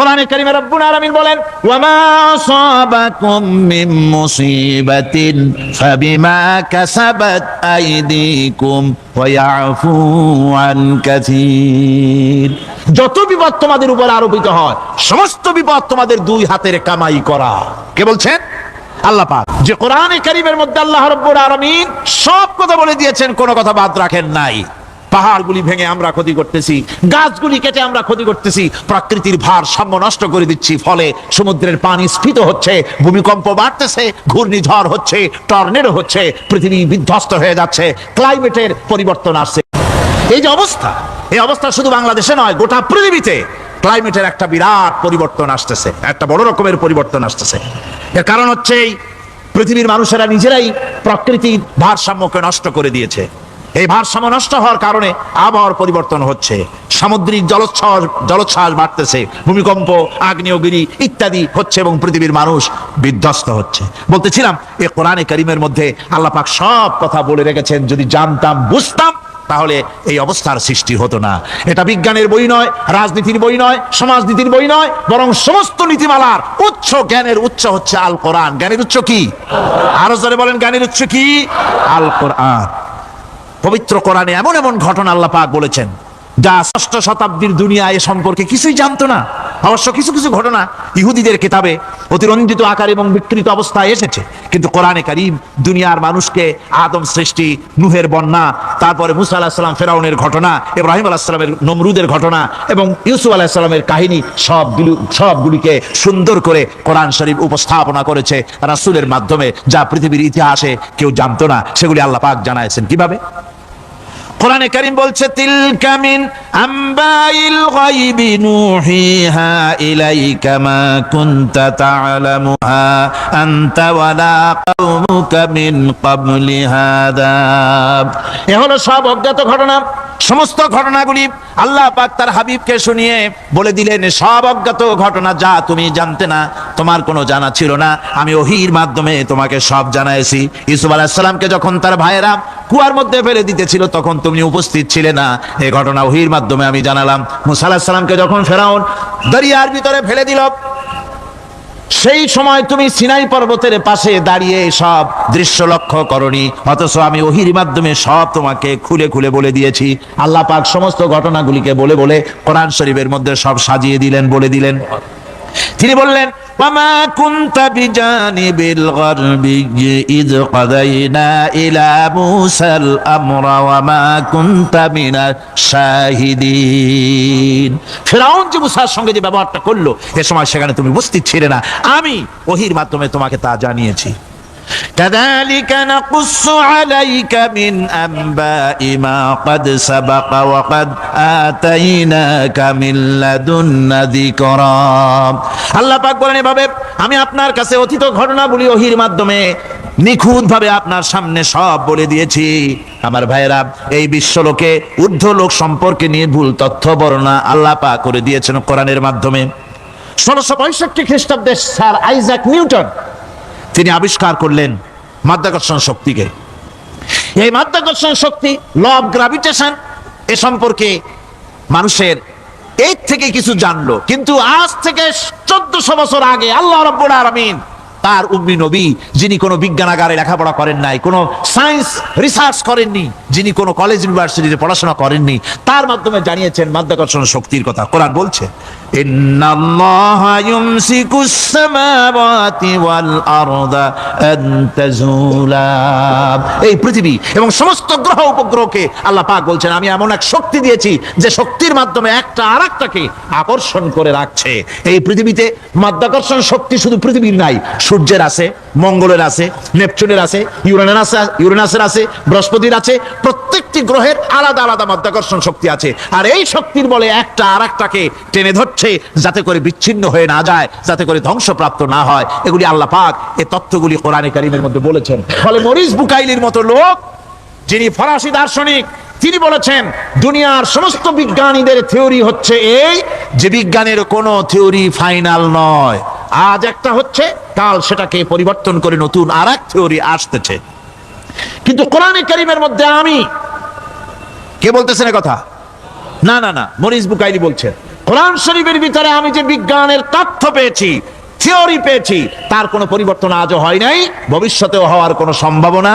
কোরআনে কারিমে রব্বুল আলামিন বলেন, ওয়ামা আসাবাকুম মিন মুসিবাতিন ফাবিমা কাসাবাত আইদিকুম ওয়া ইয়াফু আন কাসীর। যত বিপদ তোমাদের উপর আরোপিত হয়, সমস্ত বিপদ তোমাদের দুই হাতের কামাই করা। কে বলছেন? আল্লাহ পাক। যে কোরআনে কারিমের মধ্যে আল্লাহ রাব্বুল আলামিন সব কথা বলে দিয়েছেন, কোনো কথা বাদ রাখেন নাই। পাহাড়গুলি ভেঙে আমরা ক্ষতি করতেছি, গাছগুলি কেটে আমরা ক্ষতি করতেছি, প্রকৃতির ভারসাম্য নষ্ট করে দিচ্ছি, ফলে সমুদ্রের পানি স্ফীত হচ্ছে, ভূমিকম্প বাড়তেছে, ঘূর্ণিঝড় হচ্ছে, টর্নেডো হচ্ছে, পৃথিবী বিধ্বস্ত হয়ে যাচ্ছে, ক্লাইমেটের পরিবর্তন আসছে। এই যে অবস্থা, এই অবস্থা শুধু বাংলাদেশে নয়, গোটা পৃথিবীতে ক্লাইমেটের একটা বিরাট পরিবর্তন আসতেছে, একটা বড় রকমের পরিবর্তন আসতেছে। এর কারণ হচ্ছে পৃথিবীর মানুষেরা নিজেরাই প্রকৃতির ভারসাম্যকে নষ্ট করে দিয়েছে। এই ভারসাম্য নষ্ট হওয়ার কারণে আবহাওয়ার পরিবর্তন হচ্ছে, সামুদ্রিক জলোচ্ছ্বাস বাড়তেছে, ভূমিকম্প, আগ্নেয়গিরি ইত্যাদি হচ্ছে এবং পৃথিবীর মানুষ বিধ্বস্ত হচ্ছে। বলতেছিলাম, এই কোরআনে কারিমের মধ্যে আল্লাহ পাক সব কথা বলে রেখেছেন। যদি জানতাম, বুঝতাম, তাহলে এই অবস্থার সৃষ্টি হতো না। এটা বিজ্ঞানের বই নয়, রাজনীতির বই নয়, সমাজনীতির বই নয়, বরং সমস্ত নীতিমালার উচ্চ, জ্ঞানের উচ্চ হচ্ছে আল কোরআন। জ্ঞানের উচ্চ কি? আরো জোরে বলেন, জ্ঞানের উচ্চ কি? আল কোরআন। পবিত্র কোরআনে এমন এমন ঘটনা আল্লাহ পাক বলেছেন যা ষষ্ঠ শতাব্দীর দুনিয়া এ সম্পর্কে কিছুই জানতো না। অবশ্য কিছু কিছু ঘটনা ইহুদিদের কিতাবে অতিরঞ্জিত আকার এবং বিকৃত অবস্থায় এসেছে, কিন্তু কোরআনে কারীম দুনিয়ার মানুষকে আদম সৃষ্টি, নূহের বন্যা, তারপরে মুসা আলাইহিস সালাম ফেরাউনের ঘটনা, ইব্রাহিম আলাইহিস সালামের নমরুদের ঘটনা এবং ইউসুফ আলাইহিস সালামের কাহিনী সবগুলিকে সুন্দর করে কোরআন শরীফ উপস্থাপনা করেছে রাসূলের মাধ্যমে, যা পৃথিবীর ইতিহাসে কেউ জানতো না। সেগুলি আল্লাহ পাক জানাইছেন কিভাবে? কোরআনে কারীম বলছে, তিলকা মিন আম্বাইল গায়বি নুহিহা ইলাইকা মা কুনতা তা'লামুহা আনতা ওয়ালা কওমুকা মিন ক্বাবলি হাদা। এ হলো সব অজ্ঞাত ঘটনা। সমস্ত ঘটনাগুলি আল্লাহ পাক তার হাবিবকে শুনিয়ে বলে দিলেন, সব অজ্ঞাত ঘটনা, যা তুমি জানতে না, তোমার কোনো জানা ছিল না, আমি ওহীর মাধ্যমে তোমাকে সব জানাইছি। ইউসুফ আলাইহিস সালামকে যখন তার ভাইয়েরা কুয়ার মধ্যে ফেলে দিতেছিল, তখন তুমি উপস্থিত ছিলে না, এই ঘটনা ওহীর মাধ্যমে আমি জানালাম। মুসা আলাইহিস সালামকে যখন ফেরাউন দরিয়ার ভিতরে ফেলে দিল, সেই সময় তুমি সিনাই পর্বতের পাশে দাঁড়িয়ে সব দৃশ্য লক্ষ্য করনি, অথচ আমি ওহীর মাধ্যমে সব তোমাকে খুলে খুলে বলে দিয়েছি। আল্লাহ পাক সমস্ত ঘটনাগুলিকে বলে বলে কোরআন শরীফের মধ্যে সব সাজিয়ে দিলেন, বলে দিলেন। তিনি বললেন, ওয়ামা কুনতা বিজানিবিল গারবি ইয কাদাইনা ইলা মুসাল আমরা ওয়ামা কুনতা মিনাশ শাহিদিন। ফিরআউন যে মুসার সঙ্গে যে ব্যবহারটা করলো, এ সময় সেখানে তুমি উপস্থিত ছিলে না, আমি ওহীর মাধ্যমে তোমাকে তা জানিয়েছি। كذلك نقص عليك من أنباء ما قد سبق وقد آتيناك من لدنا ذكرا। আল্লাহ পাক বলেন, এভাবে আমি আপনার কাছে অতীত ঘটনাবলী ওহীর মাধ্যমে নিখুঁতভাবে আপনার সামনে সব বলে দিয়েছি। আমার ভাইয়েরা, এই বিশ্বলোকে ঊর্ধ্ব লোক সম্পর্কে নির্ভুল তথ্য বর্ণনা আল্লাহ পাক করে দিয়েছেন কোরআনের মাধ্যমে। 1665 খ্রিস্টাব্দে স্যার আইজাক নিউটন তিনি আবিষ্কার করলেন মাধ্যাকর্ষণ শক্তিকে। এই মাধ্যাকর্ষণ শক্তি, ল অফ গ্রাভিটেশন, এ সম্পর্কে মানুষের এর থেকে কিছু জানলো, কিন্তু আজ থেকে 1400 বছর আগে আল্লাহ রাব্বুল আলামিন তার উম্মি নবী, যিনি কোনো বিজ্ঞানাগারে লেখাপড়া করেন নাই, কোনো সায়েন্স রিসার্চ করেননি, যিনি কোনো কলেজ ইউনিভার্সিটিতে পড়াশোনা করেননি, তার মাধ্যমে জানিয়েছেন মাধ্যাকর্ষণ শক্তির কথা। কোরআন বলছে, ইন্নাল্লাহা ইউমসিকুস সামাওয়াতি ওয়াল আরদা আন তাজুলা। এই পৃথিবী এবং সমস্ত গ্রহ উপগ্রহকে আল্লাহ পাক বলছেন, আমি এমন এক শক্তি দিয়েছি যে শক্তির মাধ্যমে একটা আরেকটাকে আকর্ষণ করে রাখছে। এই পৃথিবীতে মাধ্যাকর্ষণ শক্তি শুধু পৃথিবীর নাই, সূর্যের আছে, মঙ্গলের আছে, নেপচুনের আছে, ইউরেনাসের আছে, বৃহস্পতির আছে। প্রত্যেকটি গ্রহের আলাদা আলাদা মাধ্যাকর্ষণ শক্তি আছে, আর এই শক্তির বলে একটা আরেকটাকে টেনে ধরছে, যাতে করে বিচ্ছিন্ন হয়ে না যায়, যাতে করে ধ্বংসপ্রাপ্ত না হয়। এগুলি আল্লাহ পাক এই তথ্যগুলি কোরআনে কারীমের মধ্যে বলেছেন। ফলে মরিস বুকাইলির মতো লোক, যিনি ফরাসি দার্শনিক, তিনি বলেছেন দুনিয়ার সমস্ত বিজ্ঞানীদের থিওরি হচ্ছে এই, যে বিজ্ঞানের কোনো থিওরি ফাইনাল নয়। আজ একটা হচ্ছে, কাল সেটাকে পরিবর্তন করে নতুন আরেক থিওরি আসতেছে। কিন্তু কোরআনে কারীমের মধ্যে আমি, কে বলতেছেন কথা? না না না, মরিস বুকাইলি বলছেন, কোরআন শরীফের ভিতরে আমি যে বিজ্ঞানের তথ্য পেয়েছি, থিওরি পেয়েছি, তার কোনো পরিবর্তন আজও হয় নাই, ভবিষ্যতেও হওয়ার কোনো সম্ভাবনা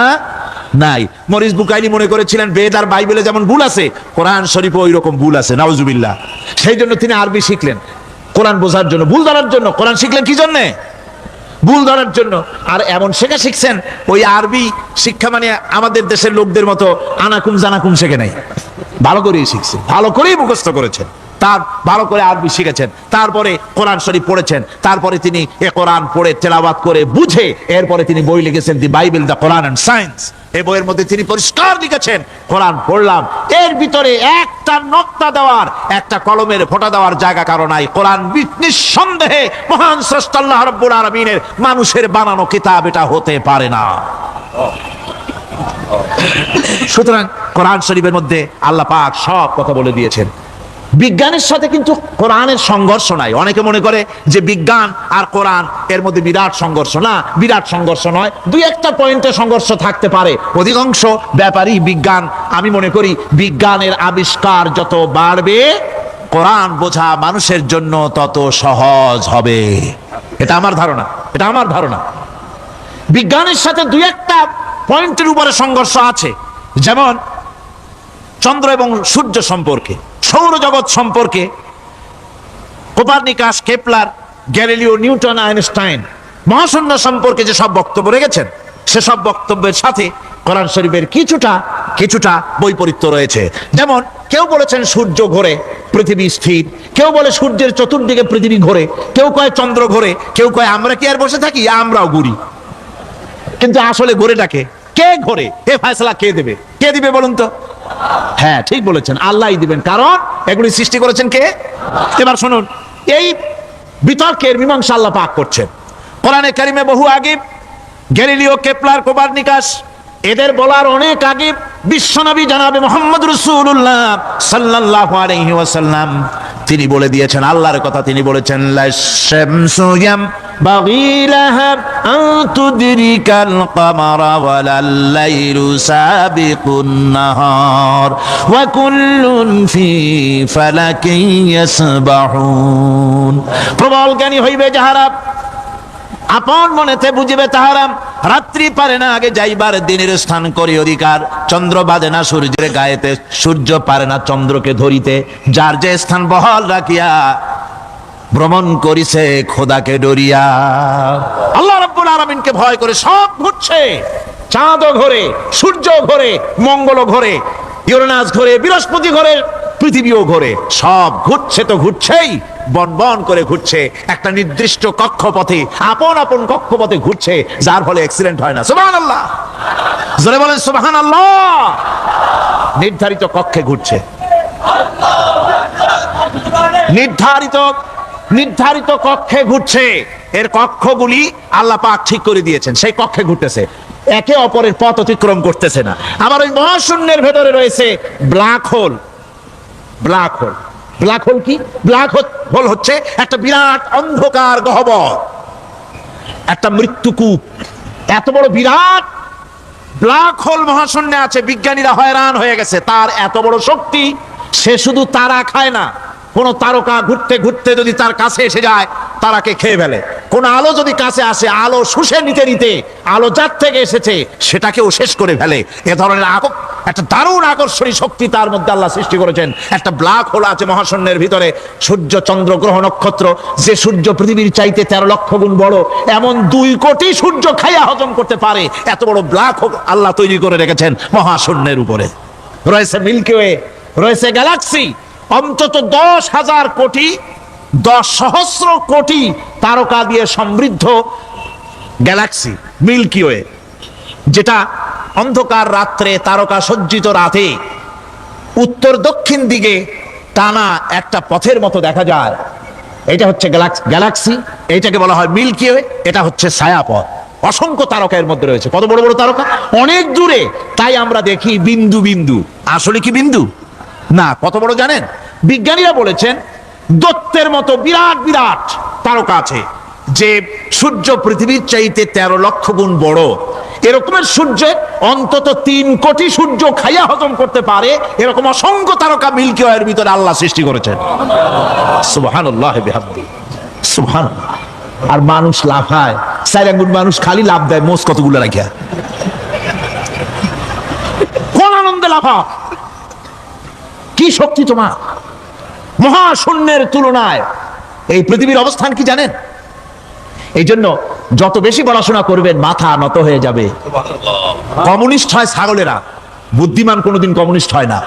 নাই। মরিস বুকাইলি মনে করেছিলেন বেদ আর বাইবেলে যেমন ভুল আছে, কোরআন শরীফে ওই রকম ভুল আছে, নাউজুবিল্লাহ। সেই জন্য তিনি আরবি শিখলেন কোরআন বোঝার জন্য, ভুল ধরার জন্য। কোরআন শিখলেন কি জন্যে? ভুল ধরার জন্য। আর এমন শেখা শিখছেন, ওই আরবি শিক্ষা মানে আমাদের দেশের লোকদের মতো আনাকুম জানাকুম শেখে নাই, ভালো করেই শিখছে, ভালো করেই মুখস্থ করেছেন, তার ভালো করে আরবি শিখেছেন, তারপরে কোরআন শরীফ পড়েছেন, তারপরে তিনি এ কোরআন পড়ে তেলাওয়াত করে বুঝে এরপরে তিনি বই লিখেছেন the Bible, the Quran and science. এই বইয়ের মধ্যে তিনি পরিষ্কার লিখেছেন, কোরআন পড়লাম, এর ভিতরে একটা নক্তা দেওয়ার, একটা কলমের ফোঁটা দেওয়ার জায়গা কারো নাই। কোরআন নিঃসন্দেহে মহান স্রষ্টা আল্লাহ রাব্বুল আলামিনের মানুষের বানানো কিতাব এটা হতে পারে না। সুতরাং কোরআন শরীফের মধ্যে আল্লাহ পাক সব কথা বলে দিয়েছেন। বিজ্ঞানের সাথে কিন্তু কোরআনের সংঘর্ষ নাই। অনেকে মনে করে যে বিজ্ঞান আর কোরআন এর মধ্যে বিরাট সংঘর্ষ। না, বিরাট সংঘর্ষ নয়, দুই একটা পয়েন্টে সংঘর্ষ থাকতে পারে। অধিকাংশ ব্যাপারই বিজ্ঞান, আমি মনে করি বিজ্ঞানের আবিষ্কার যত বাড়বে, কোরআন বোঝা মানুষের জন্য তত সহজ হবে। এটা আমার ধারণা, এটা আমার ধারণা। বিজ্ঞানের সাথে দুই একটা পয়েন্টের উপরে সংঘর্ষ আছে, যেমন চন্দ্র এবং সূর্য সম্পর্কে, সৌরজগৎ সম্পর্কে Copernicus, Kepler, Galileo, Newton, Einstein মহাশূন্য সম্পর্কে যে সব বক্তব্য রেখেছেন, সেসব বক্তব্যের সাথে কোরআন শরীফের কিছুটা বৈপরীত্য রয়েছে। যেমন কেউ বলেছেন সূর্য ঘোরে, পৃথিবী স্থির, কেউ বলে সূর্যের চতুর্দিকে পৃথিবী ঘোরে, কেউ কয় চন্দ্র ঘোরে, কেউ কয় আমরা কি আর বসে থাকি, আমরাও ঘুরি। কিন্তু আসলে ঘোরেটাকে কে ঘোরে, এ ফয়সালা কে দেবে? কে দিবে বলুন তো? হ্যাঁ, ঠিক বলেছেন, আল্লাহই দিবেন, কারণ এগুলি সৃষ্টি করেছেন কে? এবার শুনুন, এই বিতর্কের মীমাংসা আল্লাহ পাক করছেন কোরআনে কারিমে বহু আগে। গ্যালিলিও, কেপলার, কোপারনিকাস এদের বলার অনেক আগে বিশ্বনবী জনাবে মুহাম্মদ রাসূলুল্লাহ সাল্লাল্লাহু আলাইহি ওয়াসাল্লাম তিনি বলে দিয়েছেন, আল্লাহর কথা তিনি বলেছেন, লাশ-শামসু ইয়ামবাগি লাহা আন তুদরিকাল কামারা ওয়ালাল লাইলু সাবিকুন নাহার ওয়া কুল্লুন ফি ফালাকিন ইয়াসবাহুন। প্রবল জ্ঞানী হইবে যাহারা, আপন মনেতে বুঝিবে তাহারা, রাত্রি পারে না আগে যাইবার দিনের স্থান করি অধিকার। চন্দ্র বাঁধে না সূর্যের গায়েতে, সূর্য পারে না চন্দ্রকে ধরিতে। যার যে স্থান বহাল রাখিয়া ভ্রমণ করিছে খোদাকে ডরিয়া। আল্লাহ রাব্বুল আলামিনকে ভয় করে সব ঘুরছে, চাঁদও ঘোরে, সূর্য ঘোরে, মঙ্গল ঘোরে, ইউরেনাস ঘোরে, বৃহস্পতি ঘোরে, পৃথিবীও ঘোরে, সব ঘুরছে তো ঘুরছেই, বন বন করে ঘুরছে একটা নির্দিষ্ট কক্ষপথে, আপন আপন কক্ষপথে ঘুরছে, যার ফলে অ্যাক্সিডেন্ট হয় না। সুবহানাল্লাহ, জোরে বলেন সুবহানাল্লাহ। নির্ধারিত কক্ষে ঘুরছে, নির্ধারিত কক্ষে ঘুরছে। এর কক্ষগুলি আল্লাহ পাক ঠিক করে দিয়েছেন, সেই কক্ষে ঘুরতেছে, একে অপরের পথ অতিক্রম করতেছে না। আবার ওই মহাশূন্যের ভেতরে রয়েছে black hole. Black hole, black hole কি? ব্ল্যাক হোল হচ্ছে একটা বিরাট অন্ধকার গহ্বর, একটা মৃত্যুকূপ। এত বড় বিরাট ব্ল্যাক হোল মহাশূন্যে আছে, বিজ্ঞানীরা হয়রান হয়ে গেছে। তার এত বড় শক্তি, সে শুধু তারা খায় না, কোন তারকা ঘুরতে ঘুরতে যদি তার কাছে এসে যায় তারাকে খেয়ে ফেলে। কোন আলো যদি কাছে আসে, আলো শুষে নিতে নিতে আলো যার থেকে এসেছে সেটাকেও শেষ করে ফেলে। এ ধরনের একটা দারুণ আকর্ষণী শক্তি তার মধ্যে আল্লাহ সৃষ্টি করেছেন। একটা ব্ল্যাক হোল আছে মহাশূন্যের ভিতরে, সূর্য, চন্দ্র, গ্রহ, নক্ষত্র, যে সূর্য পৃথিবীর চাইতে 13 লক্ষ গুণ বড়, এমন 2 কোটি সূর্য খাইয়া হজম করতে পারে এত বড় ব্ল্যাক হোল আল্লাহ তৈরি করে রেখেছেন মহাশূন্যের উপরে। রয়েছে মিল্কি ওয়ে, রয়েছে গ্যালাক্সি, অন্তত 10,000 কোটি, 10 সহস্র কোটি তারকা দিয়ে সমৃদ্ধ গ্যালাক্সি মিল্কি ওয়ে, যেটা অন্ধকার রাত্রে, তারকা সজ্জিত রাতে উত্তর দক্ষিণ দিকে টানা একটা পথের মতো দেখা যায়। এটা হচ্ছে গ্যালাক্সি, এইটাকে বলা হয় মিল্কি ওয়ে। এটা হচ্ছে ছায়াপথ। অসংখ্য তারকা এর মধ্যে রয়েছে। কত বড় বড় তারকা, অনেক দূরে, তাই আমরা দেখি বিন্দু বিন্দু। আসলে কি বিন্দু না, কত বড় জানেন? বিজ্ঞানীরা বলেছেন দৈত্যের মতো বিরাট বিরাট তারকা আছে, যে সূর্য পৃথিবীর চাইতে 13 লক্ষ গুণ বড়, এরকমের সূর্যে অন্তত 3 কোটি সূর্য খাইয়া হজম করতে পারে এরকম অসংখ্য তারকা মিল্কি ওয়ের ভিতরে আল্লাহ সৃষ্টি করেছেন। সুবহানাল্লাহ বিহামদি, সুবহানাল্লাহ। আর মানুষ লাফায়, 4 আঙ্গুল মানুষ খালি লাভ দেয় মোষ কতগুলো রাখিয়া, কোন আনন্দে লাফা, কি শক্তি তোমার! মহাশূন্যের তুলনায় এই পৃথিবীর অবস্থান কি জানেন? এই জন্য যত বেশি পড়াশোনা করবেন মাথা নত হয়ে যাবে। কমিউনিস্ট হয় ছাগলেরা, বুদ্ধিমান কোনোদিন কমিউনিস্ট হয় না।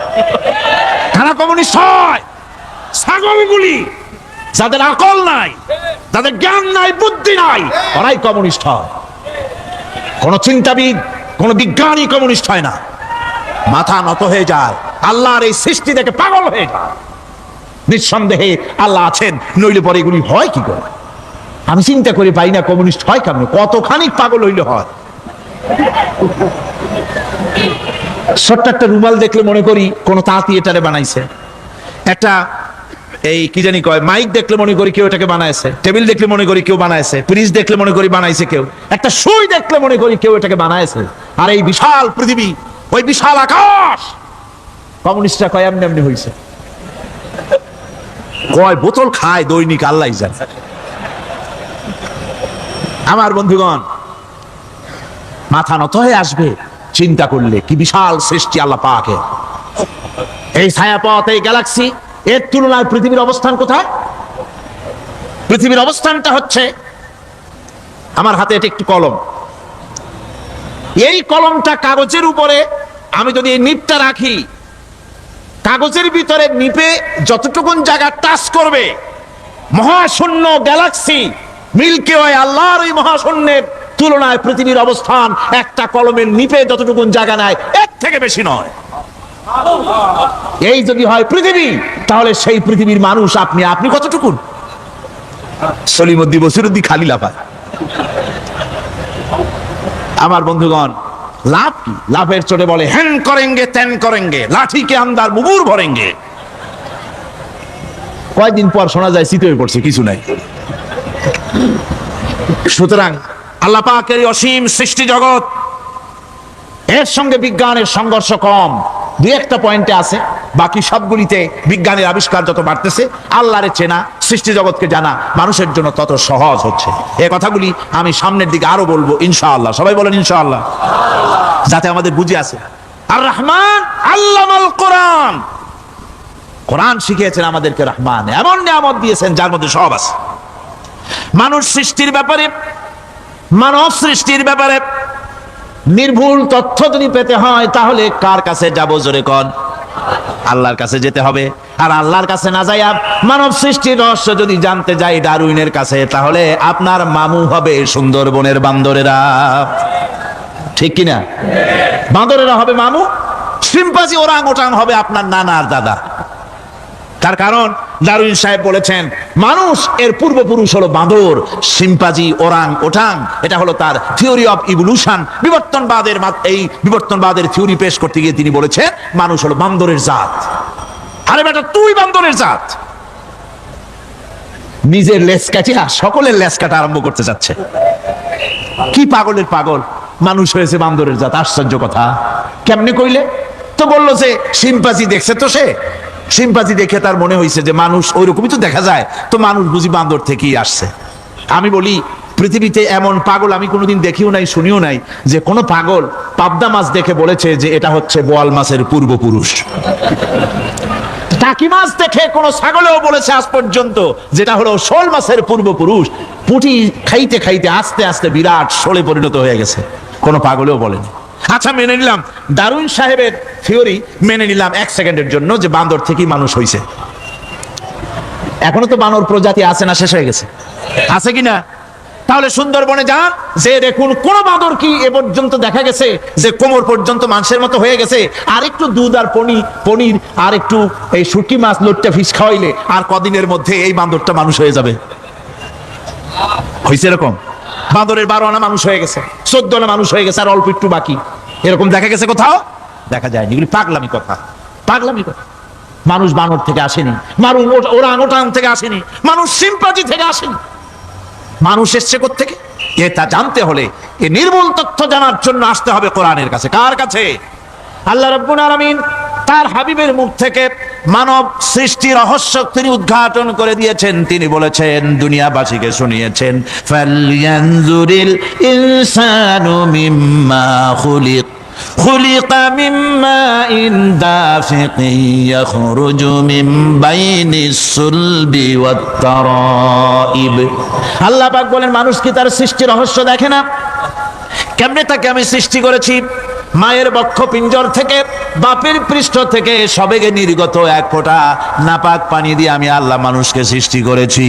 কারা কমিউনিস্ট হয়? ছাগলগুলি, যাদের আকল নাই, যাদের জ্ঞান নাই, বুদ্ধি নাই, ওরাই কমিউনিস্ট হয়। কোন চিন্তাবিদ, কোন বিজ্ঞানী কমিউনিস্ট হয় না। মাথা নত হয়ে যায়, আল্লাহর এই সৃষ্টি দেখে পাগল হয়ে যায়। নিঃসন্দেহে আল্লাহ আছেন, নইলে পরে এগুলি হয় কি করে? আমি চিন্তা করে পাই না কমিউনিস্ট হয় কেমন, কতখানি পাগল হইলে হয়। ছোট্ট একটা রুমাল দেখলে মনে করি কোন তাঁতি এটারে বানাইছে, একটা এই কি জানি কয় মাইক দেখলে মনে করি কেউ এটাকে বানাইছে, টেবিল দেখলে মনে করি কেউ বানাইছে, ফ্রিজ দেখলে মনে করি বানাইছে কেউ, একটা সুই দেখলে মনে করি কেউ এটাকে বানাইছে। আর এই বিশাল পৃথিবী, ওই বিশাল আকাশ, কমিউনিস্টরা কয় এমনি এমনি হইছে। কয় বোতল খায় দৈনিক আল্লাহ জানে। আমার বন্ধুগণ, মাথা নত হয়ে আসবে চিন্তা করলে কি বিশাল সৃষ্টি আল্লাহ পাকে। এই ছায়াপথ, এই গ্যালাক্সি, এর তুলনায় পৃথিবীর অবস্থান কোথায়? পৃথিবীর অবস্থানটা হচ্ছে, আমার হাতে এটা একটি কলম, এই কলমটা কাগজের উপরে আমি যদি এই নিপটা রাখি, কাগজের ভিতরে নিপে যতটুকুন জায়গা টাচ করবে, মহাশূন্য গ্যালাক্সি মিল্কি ওয়ে, আল্লাহর ওই মহাশূন্যের তুলনায় পৃথিবীর অবস্থান একটা কলমের নিপে যতটুকুন জায়গা নেয় এর থেকে বেশি নয়। এই যদি হয় পৃথিবী, তাহলে সেই পৃথিবীর মানুষ আপনি, আপনি কতটুকুন? সলিমুদ্দি বসিরুদ্দি খালি লাফায়। আমার বন্ধুগণ, লাভ কি? লাভের চোটে বলে হ্যান করেঙ্গে ত্যান করেঙ্গে, লাঠিকে আন্দার মুগুর ভরেঙ্গে। কয়েকদিন পর শোনা যায় শীত হয়ে পড়ছে, কিছু নাই। সুতরাং আল্লাহ পাকের অসীম সৃষ্টি জগৎ, এর সঙ্গে বিজ্ঞানের সংঘর্ষ কম, দুই একটা পয়েন্টে আছে। বাকি সবগুলিতে বিজ্ঞানের আবিষ্কার যত বাড়তেছে, আল্লাহরে চেনা, সৃষ্টি জগৎকে জানা মানুষের জন্য তত সহজ হচ্ছে। এই কথাগুলি আমি সামনের দিকে আরো বলবো ইনশাআল্লাহ। সবাই বলেন ইনশাআল্লাহ, যাতে আমাদের বুঝে আসে। আর রহমান আল্লামাল কোরআন, কোরআন শিখিয়েছেন আমাদেরকে। রহমান এমন নিয়ামত দিয়েছেন যার মধ্যে সব আছে। মানুষ সৃষ্টির ব্যাপারে, মানব সৃষ্টির ব্যাপারে নির্ভুল তথ্য যদি পেতে হয়, তাহলে কার কাছে যাব? জোরে কোন? আল্লাহর কাছে যেতে হবে। আর আল্লাহর কাছে না যাইয়া মানব সৃষ্টির রহস্য যদি জানতে যাই ডারউইনের কাছে, তাহলে আপনার মামু হবে সুন্দরবনের বান্দরেরা। ঠিক কিনা? বান্দরেরা হবে মামু, শিম্পাঞ্জি ওরাং ওটাং হবে আপনার নানার দাদা। তার কারণ ডারউইন সাহেব বলেছেন মানুষ এর পূর্বপুরুষ হলো বাঁদর, শিম্পাঞ্জি, ওরাং ওটাং। এটা হলো তার থিওরি অফ ইভলিউশন। এই বিবর্তনবাদের থিওরি পেশ করতে গিয়ে তিনি বলেছেন মানুষ হলো বান্দরের জাত। আরে বেটা, তুই বান্দরের জাত। নিজের লেজ কাটিয়া সকলের লেজ কাটা আরম্ভ করতে যাচ্ছে। কি পাগলের পাগল, মানুষ হয়েছে বান্দরের জাত। আশ্চর্য কথা। কেমনে কইলে? তো বললো যে শিম্পাঞ্জি দেখছে, তো সে শিম্পাঞ্জি দেখে তার মনে হয়েছে যে মানুষ ওইরকমই তো দেখা যায়, তো মানুষ বুঝি বান্দর থেকেই আসছে। আমি বলি পৃথিবীতে এমন পাগল আমি কোনোদিন দেখিও নাই, শুনিও নাই যে কোনো পাগল পাবদা মাছ দেখে বলেছে যে এটা হচ্ছে বোয়াল মাছের পূর্বপুরুষ। টাকি মাছ দেখে কোনো ছাগলেও বলেছে আজ পর্যন্ত যেটা হলো শোল মাছের পূর্বপুরুষ। পুঁটি খাইতে খাইতে আস্তে আস্তে বিরাট শোলে পরিণত হয়ে গেছে, কোনো পাগলেও বলেনি। আচ্ছা, মেনে নিলাম ডারউইন সাহেবের থিওরি, মেনে নিলাম 1 সেকেন্ডের জন্য যে বান্দর থেকেই মানুষ হয়েছে। এখনো তো বানর প্রজাতি আছে না, শেষ হয়ে গেছে? আছে কিনা? তাহলে সুন্দরবনে যান, যে দেখুন কোন বাঁদর কি এ পর্যন্ত দেখা গেছে যে কোমর পর্যন্ত মানুষের মতো হয়ে গেছে। আর একটু দুধ আর পনির আর একটু এই শুটকি মাছ, লোট্টা ফিশ খাওয়াইলে আর কদিনের মধ্যে এই বাঁদরটা মানুষ হয়ে যাবে। হয়েছে এরকম? বাঁদরের 12 আনা মানুষ হয়ে গেছে, 14 আনা মানুষ হয়ে গেছে, আর অল্প একটু বাকি। এরকম দেখা গেছে কোথাও? দেখা যায়নি। এগুলি পাগলামি কথা, পাগলামি কথা। মানুষ বানর থেকে আসেনি, মানুষ ওরাং ওটাং থেকে আসেনি, মানুষ শিম্পাঞ্জি থেকে আসেনি। মানুষ এসছে কোত্থেকে এটা জানতে হলে এই নির্মূল তথ্য জানার জন্য আসতে হবে কোরআনের কাছে। কার কাছে? আল্লাহ রাব্বুল আলামিন তার হাবিবের মুখ থেকে মানব সৃষ্টি রহস্য তিনি উদ্ঘাটন করে দিয়েছেন। তিনি বলেছেন, দুনিয়াবাসীকে শুনিয়েছেন, ফালয়ানজুরিল ইনসানু মিম্মা খুলিক খুলিকা মিম্মা ইন দাফিকিন ইয়াখরুজু মিন বাইনিস সুলবি ওয়াত তারাইব। আল্লাহ পাক বলেন, মানুষ কি তার সৃষ্টি রহস্য দেখে না? কেমনে তাকে আমি সৃষ্টি করেছি? মায়ের বক্ষ পিঞ্জর থেকে, বাপের পৃষ্ঠ থেকে সবেগে নির্গত এক ফোঁটা নাপাক পানি দিয়ে আমি আল্লাহ মানুষকে সৃষ্টি করেছি।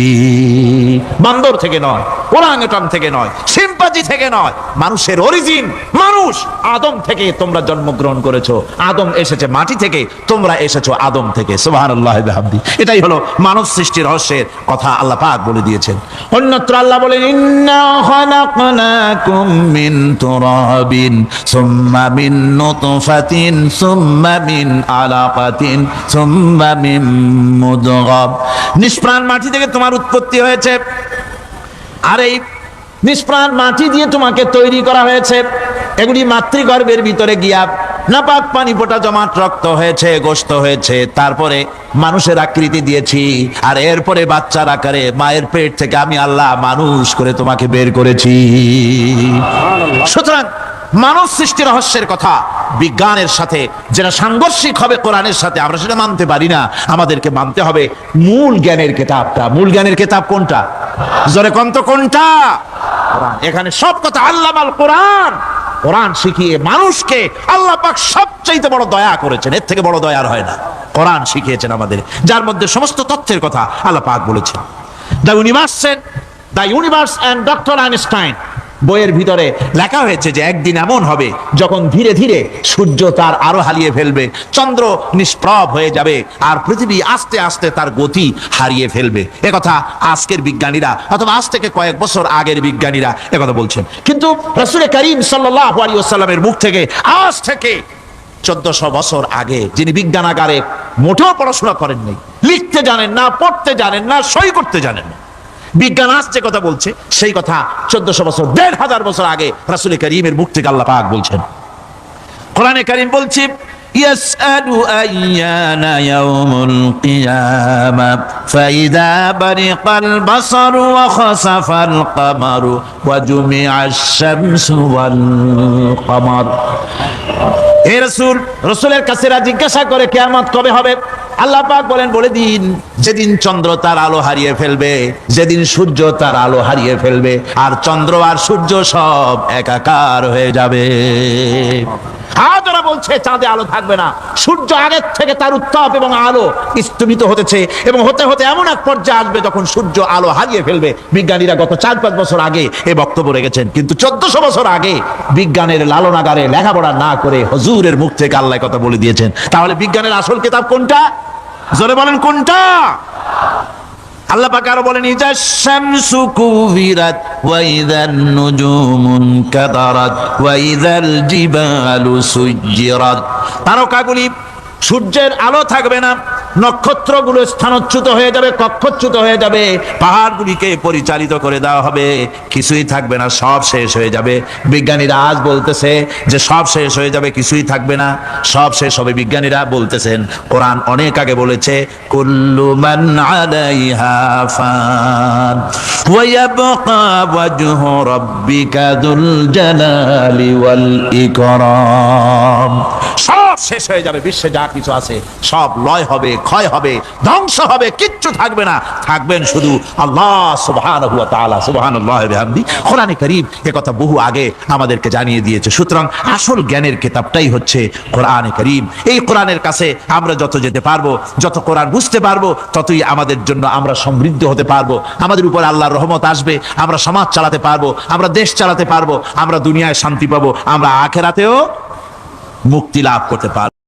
বান্দর থেকে নয়, ওরাংউটান থেকে নয়, শিম্পাঞ্জি থেকে নয়, মানুষের অরিজিন মানুষ আদম থেকে তোমরা জন্মগ্রহণ করেছো। আদম এসেছে মাটি থেকে, তোমরা এসেছো আদম থেকে। সুবহানাল্লাহ ওয়া বিহামদিহি। এটাই হলো মানব সৃষ্টির রহস্যের কথা আল্লাহ পাক বলে দিয়েছেন। অন্যত্র আল্লাহ বলেন, ইন্না খালাকনাকুম মিন তুরাবিন সুম্মা মিন নুতফাতিন সুম্মা মিন আলাকাতিন সুম্মা মিন মুদগাব। নিষ্প্রাণ মাটি থেকে তোমার উৎপত্তি হয়েছে, আর এই নিষ্প্রাণ মাটি দিয়ে তোমাকে তৈরি করা হয়েছে। এগুলি মাতৃগর্ভের ভিতরে গিয়া নাপাক পানি ফোঁটা জমাট রক্ত হয়েছে, গোশত হয়েছে, তারপরে মানুষের আকৃতি দিয়েছি, আর এরপরে বাচ্চার আকারে মায়ের পেট থেকে আমি আল্লাহ মানুষ করে তোমাকে বের করেছি। সুতরাং মানব সৃষ্টি রহস্যের কথা বিজ্ঞানের সাথে যেটা সাংঘর্ষিক হবে কোরআনের সাথে, আমরা সেটা মানতে পারি না। আমাদেরকে মানতে হবে মূল জ্ঞানের কিতাবটা। মূল জ্ঞানের কিতাব কোনটা? জোরে কোন তো কোনটা? কোরআন। এখানে সব কথা আল্লামাল কোরআন। কোরআন শিখিয়ে মানুষকে আল্লাহ পাক সবচাইতে বড় দয়া করেছেন, এর থেকে বড় দয়া আর হয় না। কোরআন শিখিয়েছেন আমাদের, যার মধ্যে সমস্ত তথ্যের কথা আল্লাহ পাক বলেছেন। The universe and doctor Einstein বইয়ের ভিতরে লেখা হয়েছে যে একদিন এমন হবে যখন ধীরে ধীরে সূর্য তার আলো হারিয়ে ফেলবে, চন্দ্র নিষ্প্রভ হয়ে যাবে, আর পৃথিবী আস্তে আস্তে তার গতি হারিয়ে ফেলবে। একথা আজকের বিজ্ঞানীরা অথবা আজ থেকে কয়েক বছর আগের বিজ্ঞানীরা একথা বলছেন। কিন্তু রাসূল করিম সাল্লাল্লাহু আলাইহি ওয়াসাল্লামের মুখ থেকে আজ থেকে 1400 বছর আগে, যিনি বিজ্ঞানাগারে মোটেও পড়াশোনা করেননি, লিখতে জানেন না, পড়তে জানেন না, সই করতে জানেন না, বিজ্ঞান আজ যে কথা বলছে সেই কথা 1400 বছর, 1500 বছর আগে রাসূল করিমের মুখ থেকে আল্লাহ পাক বলছেন। কোরআনে কারীম বলছে, ইয়াসআলু আইয়ানা ইয়াউমুল কিয়ামা ফাইদা বারিকাল বাসারু ওয়া খাসাফাল কামারু ওয়া জুমিআশ শামসু ওয়াল কামার। হে রাসূল, রাসূলের কাছেরা জিজ্ঞাসা করে কিয়ামত কবে হবে? আল্লাহ পাক বলেন, বলে দিন যেদিন চন্দ্র তার আলো হারিয়ে ফেলবে, যেদিন সূর্য তার আলো হারিয়ে ফেলবে, আর চন্দ্র আর সূর্য সব একাকার হয়ে যাবে। আজ ওরা বলছে চাঁদে আলো থাকবে না, সূর্য আগের থেকে তার উত্তাপ এবং আলো স্তমিত হতেছে, এবং হতে হতে এমন এক পর্যায়ে আসবে যখন সূর্য আলো হারিয়ে ফেলবে। বিজ্ঞানীরা গত 4-5 বছর আগে এই বক্তব্য রেখেছেন, কিন্তু 1400 বছর আগে বিজ্ঞানের লালনাগারে লেখাপড়া না করে হুজুরের মুখ থেকে আল্লাহ কথা বলে দিয়েছেন। তাহলে বিজ্ঞানের আসল কিতাব কোনটা? জোরে বলেন কোনটা? আল্লাহ পাক আরো বলেন, ইজা শামসু কুবিরাত ওয়া ইযান নুজুমুন কাদারাত ওয়া ইযাল জিবালু সুজ্জিরাত। তারকাগুলি, সূর্যের আলো থাকবে না, নক্ষত্রগুলো স্থানচ্যুত হয়ে যাবে, কক্ষচ্যুত হয়ে যাবে, পাহাড়গুলিকে পরিচালিত করে দেওয়া হবে, কিছুই থাকবে না, সব শেষ হয়ে যাবে। বিজ্ঞানীরা আজ বলতেছে যে সব শেষ হয়ে যাবে, কিছুই থাকবে না, সব শেষ হবে। বিজ্ঞানীরা বলতেছেন, কোরআন অনেক আগে বলেছে, কুল্লু মান আলাইহা ফান ওয়া ইয়াবকা ওয়াজহু রাব্বিকা যুল জালালি ওয়াল ইকরাম। সব শেষ হয়ে যাবে, বিশ্বে যা কিছু আছে সব লয় হবে, ক্ষয় হবে, ধ্বংস হবে, কিচ্ছু থাকবে না, থাকবেন শুধু আল্লাহ সুবহানাহু ওয়া তাআলা। সুবহানাল্লাহি ওয়া বিহামদিহি। কোরআনে কারীম এ কথা বহু আগে আমাদেরকে জানিয়ে দিয়েছে। সুতরাং আসল জ্ঞানের কিতাবটাই হচ্ছে কোরআনে কারীম। এই কোরআনের কাছে আমরা যত যেতে পারবো, যত কোরআন বুঝতে পারবো, ততই আমাদের জন্য আমরা সমৃদ্ধ হতে পারবো, আমাদের উপর আল্লাহর রহমত আসবে, আমরা সমাজ চালাতে পারবো, আমরা দেশ চালাতে পারবো, আমরা দুনিয়ায় শান্তি পাবো, আমরা আখিরাতেও মুক্তি লাভ করতে পারবো।